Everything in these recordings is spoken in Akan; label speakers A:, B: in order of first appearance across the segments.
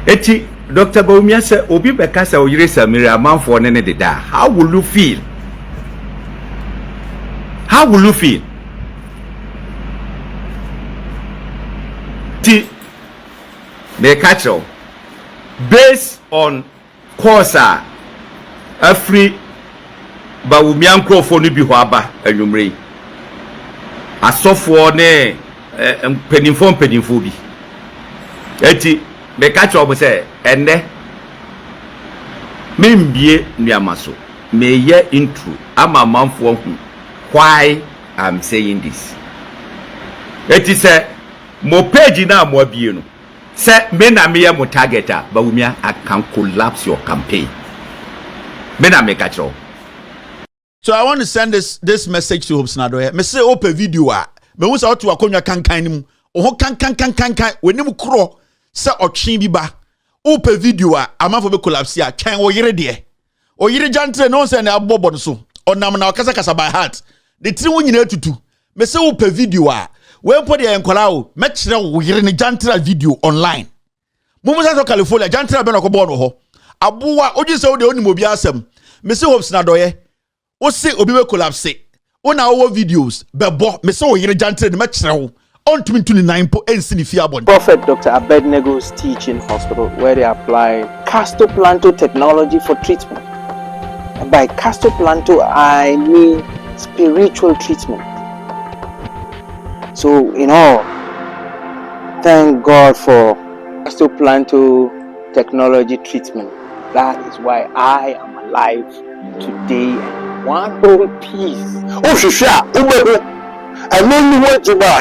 A: Eti Dr. Bawumia say obi beka say oyire Samira man for ne de da. How will you feel? How will you feel? Ti me catch you based on course a free Bawumia nkrofo no bi ho aba anwumre asofo ne pedinfo bi eti me catch you say enne me mbie nuamaso me ye intro ama manfo hu why I'm saying this. Eti say mo page na mo abie no say me na me ye mo targeter Bawumia I can collapse your campaign. Me na me catch you.
B: So I want to send this message to Hopeson Adorye. Me say open video a me hu say otu akonwa kankan nim o ho kankan wenim kro say otwe bi ba open video a amafo be collapse a twen wo yire de o yire jantre no say na abobo so onam na okasa by heart the three wo nyina tutu me say open video a we put the enkwala o me kire wo yire ni jantre video online mumu say California jantre be no ko bono ho aboa oji say wo de onim obi asem me say Hopeson Adorye o say obi we collapse una wo videos bebo me say wo yire jantre ni me kire wo on 29 po ensini fiabon.
C: Prophet Dr. Abednego's teaching hospital where they apply castoplanto technology for treatment. And by castoplanto I mean spiritual treatment. So in all, thank God for castoplanto technology treatment. That is why I am alive today in one whole piece.
D: Oh, Shisha, and only one Jima,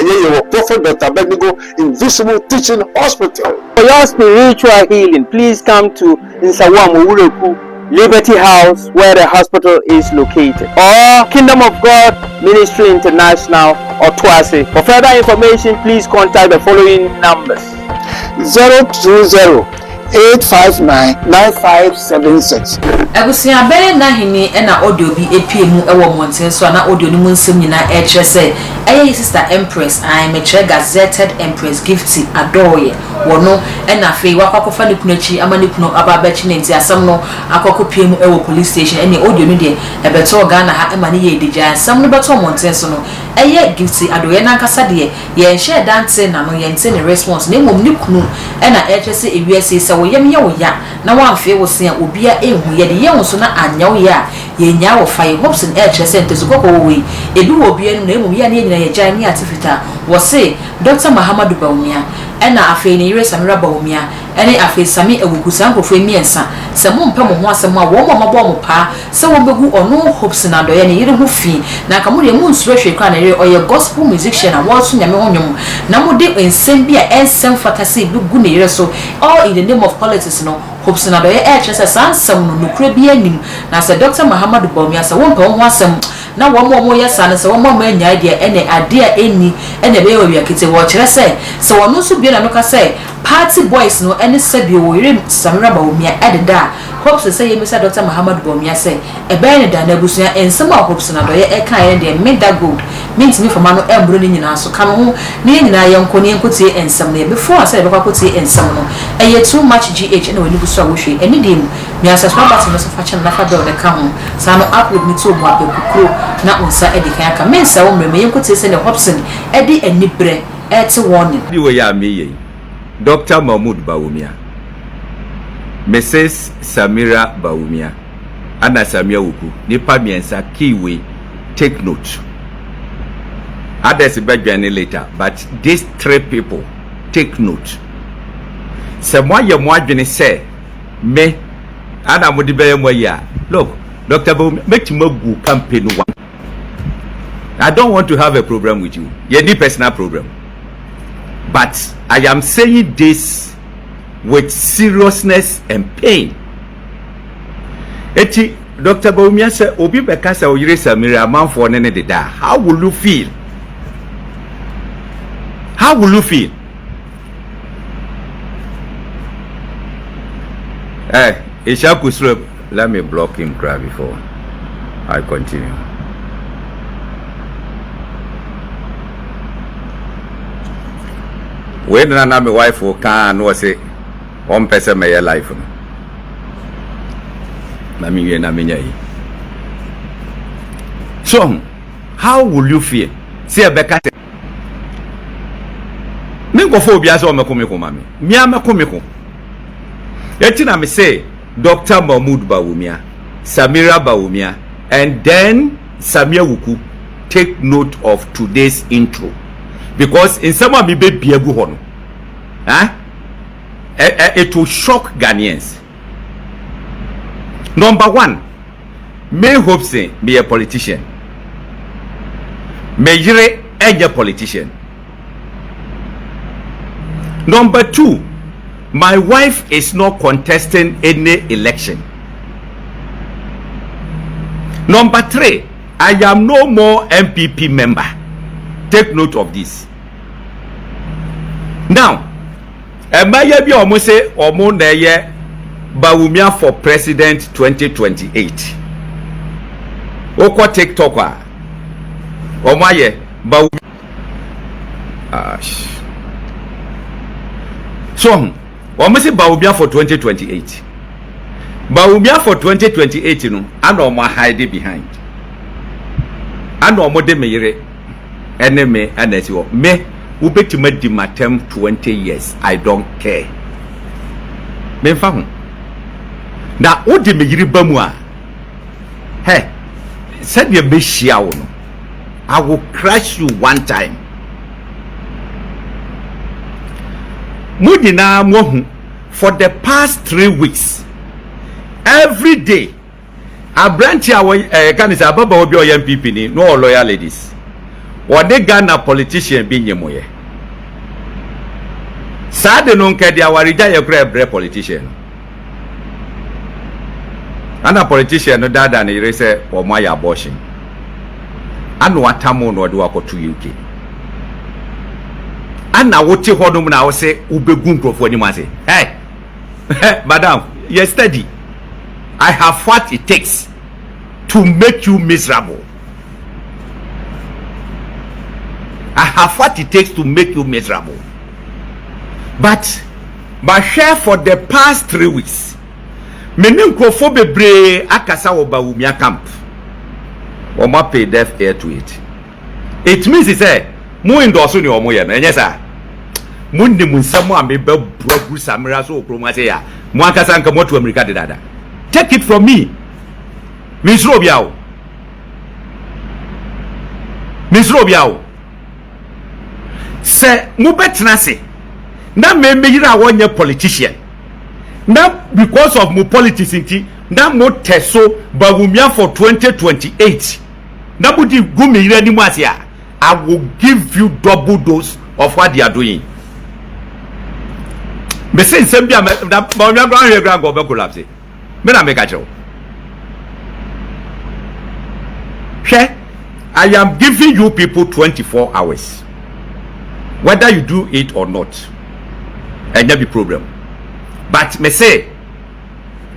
D: Prophet Dr. Abednego Invisible Teaching Hospital.
C: For your spiritual healing, please come to Nsawamu Ureku Liberty House, where the hospital is located, or Kingdom of God Ministry International, or Twase. For further information, please contact the following numbers:
D: 020-859-9576.
E: Abusia bere na hini na audio bi epiemu ewo monten so na audio ni munsem nyina e kire se eye sister Empress I me kire gazetted Empress Gifty Adorye wono na fe wakwakofa ne kunachi ama ne kuno ababachi nenti asam no akokopiemu ewo police station ene audio ni de ebeto Ghana ha ema ne ye digya asam no beto monten so no eye Gifty Adorye na nkasa de ye share dante na no ye nte ne response na mom ne kunu na e kire se ewiase se wo yem ye wo ya na wamfe wo se obia ehu ye de ye so na anyaw ya ye nya wo fa Hopeson e kire se ntezu kokko wo wi edu obia no emom ya ne nyina ye gya ni atifita wo se Dr. Muhammadu Bawumia ena afi ni yire Samira Bawumia ene afi Sami ewukusa nkofo emiensa se mo mpa mo ho asem a wo mo mabo mo pa se wo begu ono Hopeson Adorye ne yire ho fi na ka mo de mo nsuro hwe kwa na yire oye gospel musician a wo so nyame ho nwom na mo de ensem bia ensem fatase begu ne yire so all in the name of politics no Hopeson Adorye e chese sansam no nukure bia nim na se Dr. Muhammadu Bawumia se wo mpa ho asem na wo mo yesa na se wo mo anya ide ene ade a eni ene be wi akete wo kire se wo no so bi na no ka se party boys no ene se bi wo yire Samira Bawumia ededa Hopeson se yemisa Dr. Muhammadu Bawumia se ebe ne da na busuya ensem a Hopeson Adorye e kan ye de meda gold mint mi fama no embro ni nyina so kan ho ne nyina ye nko ne nkotie ensem na before se be kwakotie ensem no eye too much gh na wani busu a wo hwe eni dem mi asaswa bat no so fa chen na fa do ne ka ho sa no upload ni to mo abekukro na unsa edika aka mensa wo mreme yenkotie se ne Hopeson edi anibre eti warning
A: Di we ya meye Dr. Mahmoud Bawumia, Mrs. Samira Bawumia, Anna Samia Wuku, Nipa Miensa Kiwi, take note. Others will be later, but these three people, take note. Someone you want to say, me, Anna Mudibe Moya, look, Dr. Bawumia, make you move campaign one. I don't want to have a problem with you. You need personal problem. But I am saying this with seriousness and pain. Eti Dr. Bawumia say obi beka say oyire Samira man for ne de da. How will you feel? How will you feel? Ishaku, let me block him cry before I continue. When my wife will can was say on person may life. Mami na menya yi. So, how will you feel? See a beka. Me go for obiase o mekomeko mami. Me amekomeko. Eti na me say Dr. Mahmoud Bawumia, Samira Bawumia, and then Samia Wuku take note of today's intro. Because in some of me be biegu hono. Huh? It will shock Ghanaians. Number one, may Hopeson be a politician. May Yire a politician. Number two, my wife is not contesting any election. Number three, I am no more NPP member. Take note of this. Now, Emaya bi omo say omo na ye Bawumia for president 2028. Oko TikTok a omo aye Bawumia. So, omo say Bawumia for 2028. Bawumia for 2028 you know, and omo hide behind. And omo de meyire enemy and as you me ubetima di matem 20 years. I don't care. Memfa ho. Na odi meyiri bamu a. Hey, said you be shia wo no. I will crush you one time. Mudina mohu for the past 3 weeks. Every day Abranti can say ababa obi o NPP ni no loyal ladies. What they Ghana politician be nyemoye. Sade no nke dia warija ye kra bre politician. Ana politician no dada na ire say o ma ya abortion. Anu atamo no de wakoto UK. Ana wote hodum na wo say ubegu nkrofo ani ma say, "Hey, madam, you steady. I have what it takes to make you miserable. I have what it takes to make you miserable." But my share for the past 3 weeks, many nkrofo bebre akasa wo Bawumia camp. Or ma pay deaf air to it. It means it's a mo endorse ni omo ye no enye sa. Mo ndi mu nsamo a me ba brogu Samira so okro say ya. Mo akasa nka mo to America de dada. Take it from me. Misro biao. Misro biao. Se mo betena se. Na me yira wonye politician. Na because of mo politics inti, na mo teso Bawumia for 2028. Na budi gumi yira ni mo asia. I will give you double dose of what they are doing. Me say nsem bia na Bawumia ground here ground go be collapse. Me na make a joke. I am giving you people 24 hours. Whether you do it or not, and there be problem. But me say,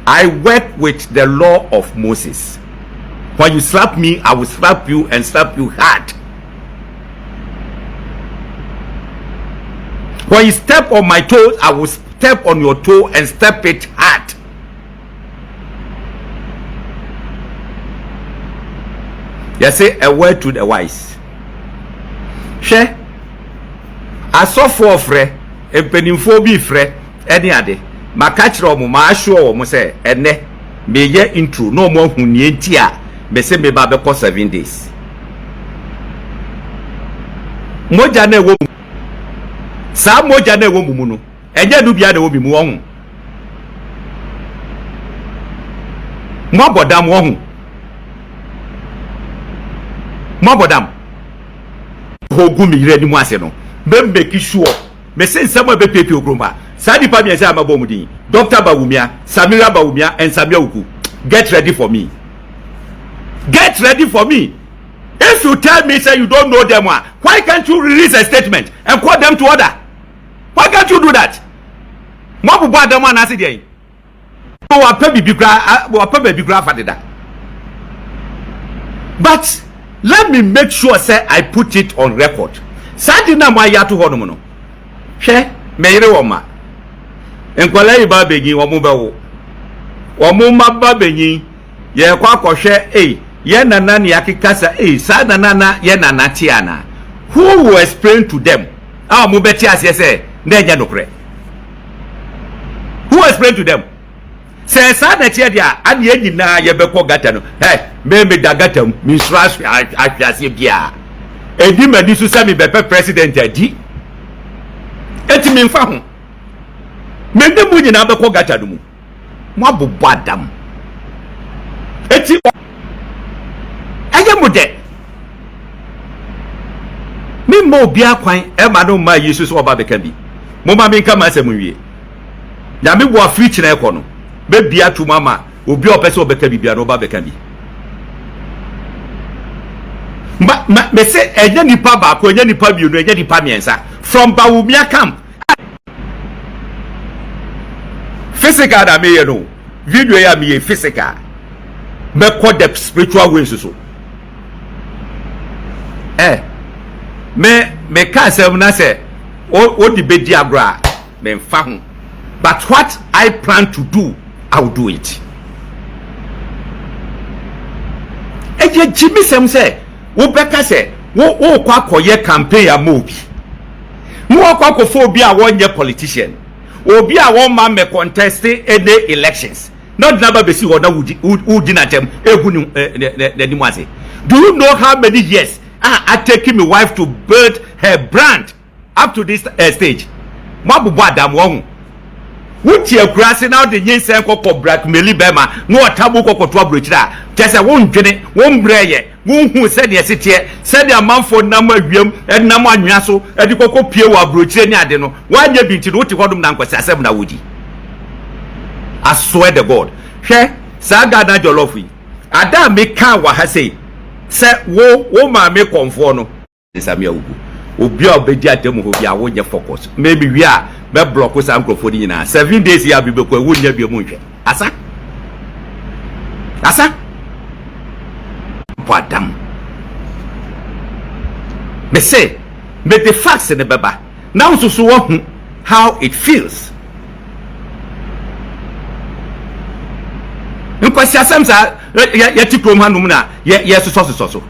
A: I work with the law of Moses. When you slap me, I will slap you and slap you hard. When you step on my toes, I will step on your toe and step it hard. You say a word to the wise. Share. I saw for free, a pennyfo be free, any other. My catcher or my show, say, and ne, may ye intro no more who need tia, may say me babe for 7 days. Mojane wo, Sam Mojane wo mumuno, and ya do be other will be wrong. Mobodam wrong. Mobodam. Hogumi ready mwaseno. Me make sure. Me say someone be pepe ogromba. Sadi pa me say amabomudi. Dr. Bawumia, Samira Bawumia, and Samia Uku. Get ready for me. Get ready for me. If you tell me say you don't know them, why can't you release a statement and call them to order? Why can't you do that? Mobu ba them na say dey. Wa pa bibi gra fa deda. But let me make sure say I put it on record. Sadi na mo ya to hono no. Hwe me yire wo ma. enkwala yi ba benyi wo mo bewo wo mo maba benyi ye kwa kohwe ye nana ne akikasa sa nana ye nana tiana who will explain to them mo beti ase say na enya nokre who will explain to them say sa na tie dia ade nyina ye beko gata no me da gata mi sura ahwase bia edi madi so say me bepe president adi eti mi mfa ho me de mu nyina beko gata no mu mo abobo adam eti aye mu de me mo bia kwan e ma no ma yesu so oba beka bi mo ma me nka ma asem wie ya me bo afri kire ko no be bia tu mama obi opese obeka bi bia no oba beka bi me se enya nipa ba ko enya nipa bi no enya nipa miensa from Bawumia camp physical da me no video ya me physical me call the spiritual ways so me ka sem na say o di be di agra me mfa ho but what I plan to do I will do it eje jimi sem say wo beka say wo kwa koye campaign ya mobi wo kwa kofo obi a wonye politician obi a won ma me contest any elections not number be see wo na wudi na tem egu ni mu ase. Do you know how many years I taking my wife to build her brand up to this stage? Mabubu adam won. Wuti akurase now the nyensen kokko blackmail bema no otabu kokko to abrochira. Tese won dwene won breye won hu se de setie se de amanfo nam awiem enam anwea so edi kokko pie wa abrochire ni ade no wanya binti no wuti hodum na nkwase asem na wodi. I swear to God. Hwe saga na jollofi. Ada me kan wa ha sei. Se wo ma me konfo no. Samira ugu. Obi a obedi atemu ho bia wo nye focus. Maybe we are be block us am crofo ni na 7 days ya bi be ko wo nya bi mu nhwe. Asa. Padam. Me say me the facts in the baba. Now so how it feels. Nkwasi asem sa ya ti krom hanum na ye so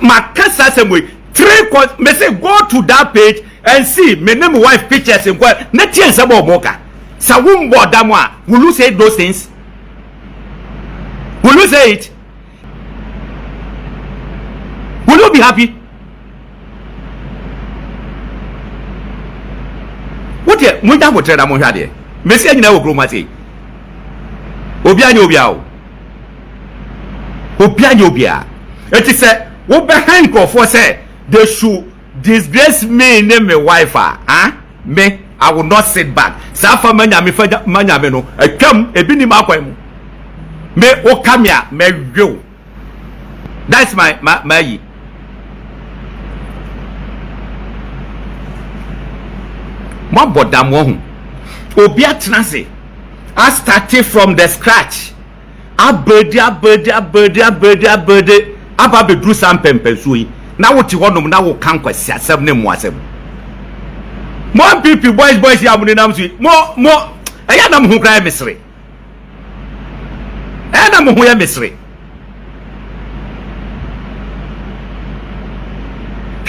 A: ma kasa asem we me say go to that page and see me name wife pictures in kwa na tie nsaba omoka sa wumbo damo a will you say those things? Will you say it? Will you be happy? What ye mo da mo trade mo hwa de Messi anyina wo kroma sei. Obi anya obi awo. Obi anya obi a. Eti se wo behind crofo say they should disgrace me name my wife me I will not sit back. Safa manya me no atwam ebi ni makwan mu. Me o kamia me hwew. That's my yi. Mo bodam wo hu. Obi atnase I started from the scratch abedi aba be do some pempenso yi na wo ti honom na wo kan kwasi asem ne mu asem mo NPP boys ya mun nam so mo eya na mo hu kra misre na mo hu ya misre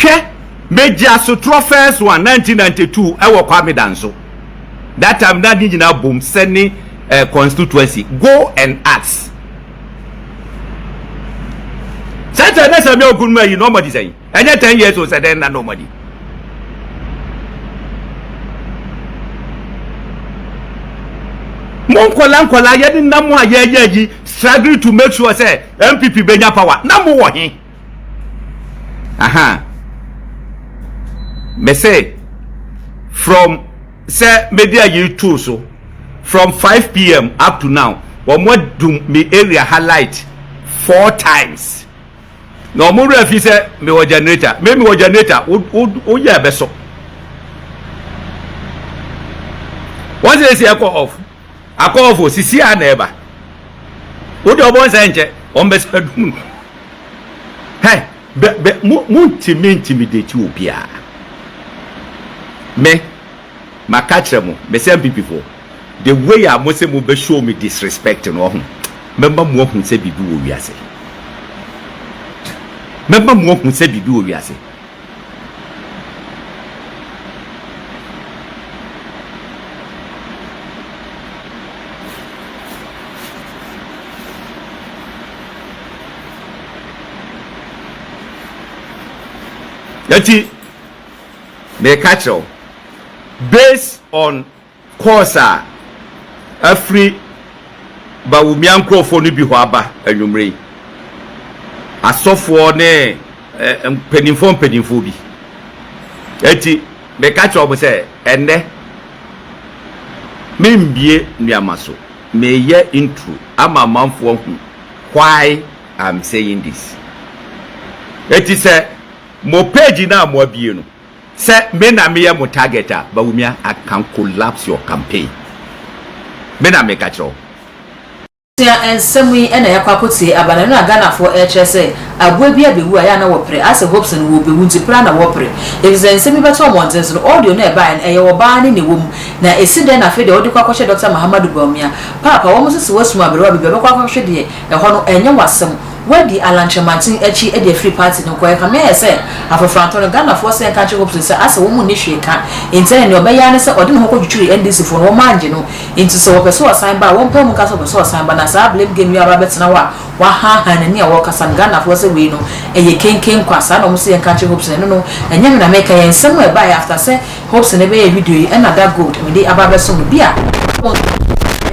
A: hwe meja so trophies 1992 e wo kwa medanso. That time that did na boom sending constituency go and ask. Santa na Samira ogunma yi nobody say. Anya 10 years o say then na nobody. Mon kola ye di namu ayeji struggle to make sure say NPP benya power. Namu wo hin. Me say from say media you too so from 5 p.m. up to now what do me area highlight 4 times. No more if you say me was generator maybe was generator oh yeah beso once they say I call off sisi a neighbor what do you want say nche on beso hey be mu intimidate you bia me makachemo me say NPP for the way I must say mo be show me disrespect no ho member mo hu say bibi wo wiase member mo hu say bibi wo wiase yati me kachero based on course a free Bawumia nkrofo no bi ho aba anwumre asofo ne penifo bi eti me ka cho mo se enne me mbie nuama so me ye intro ama manfo hu why I'm saying this eti se mo page na mo abie no se me na me ye mo targeter Bawumia I can collapse your campaign me na me ka cho
E: and Sammy and a quacoty abandon a gunner for HSA. A baby abewu ayana wopre as a Hopeson will be wounded plan a wopre. If then semi baton wants an audio nearby and a ban in the womb. Now a sit then a fed the quacoche Dr. Bawumia. Papa almost was my brother, Babaquache, a honor and your wasum. Where the Alancha Martin Echi at the free party no quite come here, say, after Franton Ghana for saying country hopes as a woman issue can intend your bayaness or didn't hope you end this for one man, you know, into so a so assigned by one permanent castle so assigned, but as I blame game your rabbits now, Waha and near Walkers and Ghana was a wino, and ye came quas, I don't see a country hopes and no, and young America and somewhere by after say hopes and a way video and that good, and the Ababason beer.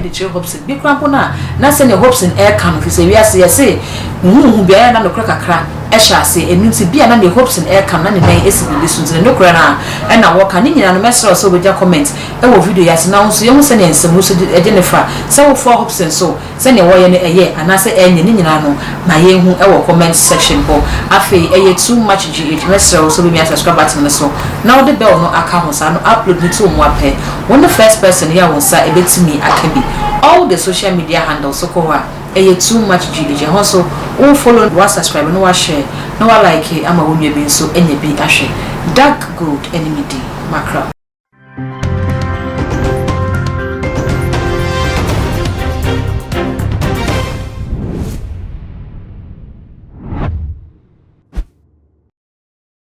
E: Hopeson be crampona na se ne Hopeson air can fi se wiase ye se hu bia na no krakakra e sha se enu ti bia na ne Hopeson air can na ne nan esibi so ne no kra na na wo ka ne nyina no mesro so be ja comment e wo video ya se na so ye hu se ne nsemu so e de ne fa se wo for Hopeson so se ne wo ye ne eye ana se enye ne nyina no ma ye hu e wo comment section bo afi eye too much gh mesro so be me subscribe button ne so na wo de bell no aka ho sa no upload ni to mo ape when the first person here won sa e betimi akabi all the social media handles so ko too much GDG also all follow wa subscribe no wa share no wa like ama wonua bi so enye bi ahwe dark gold enemy d macra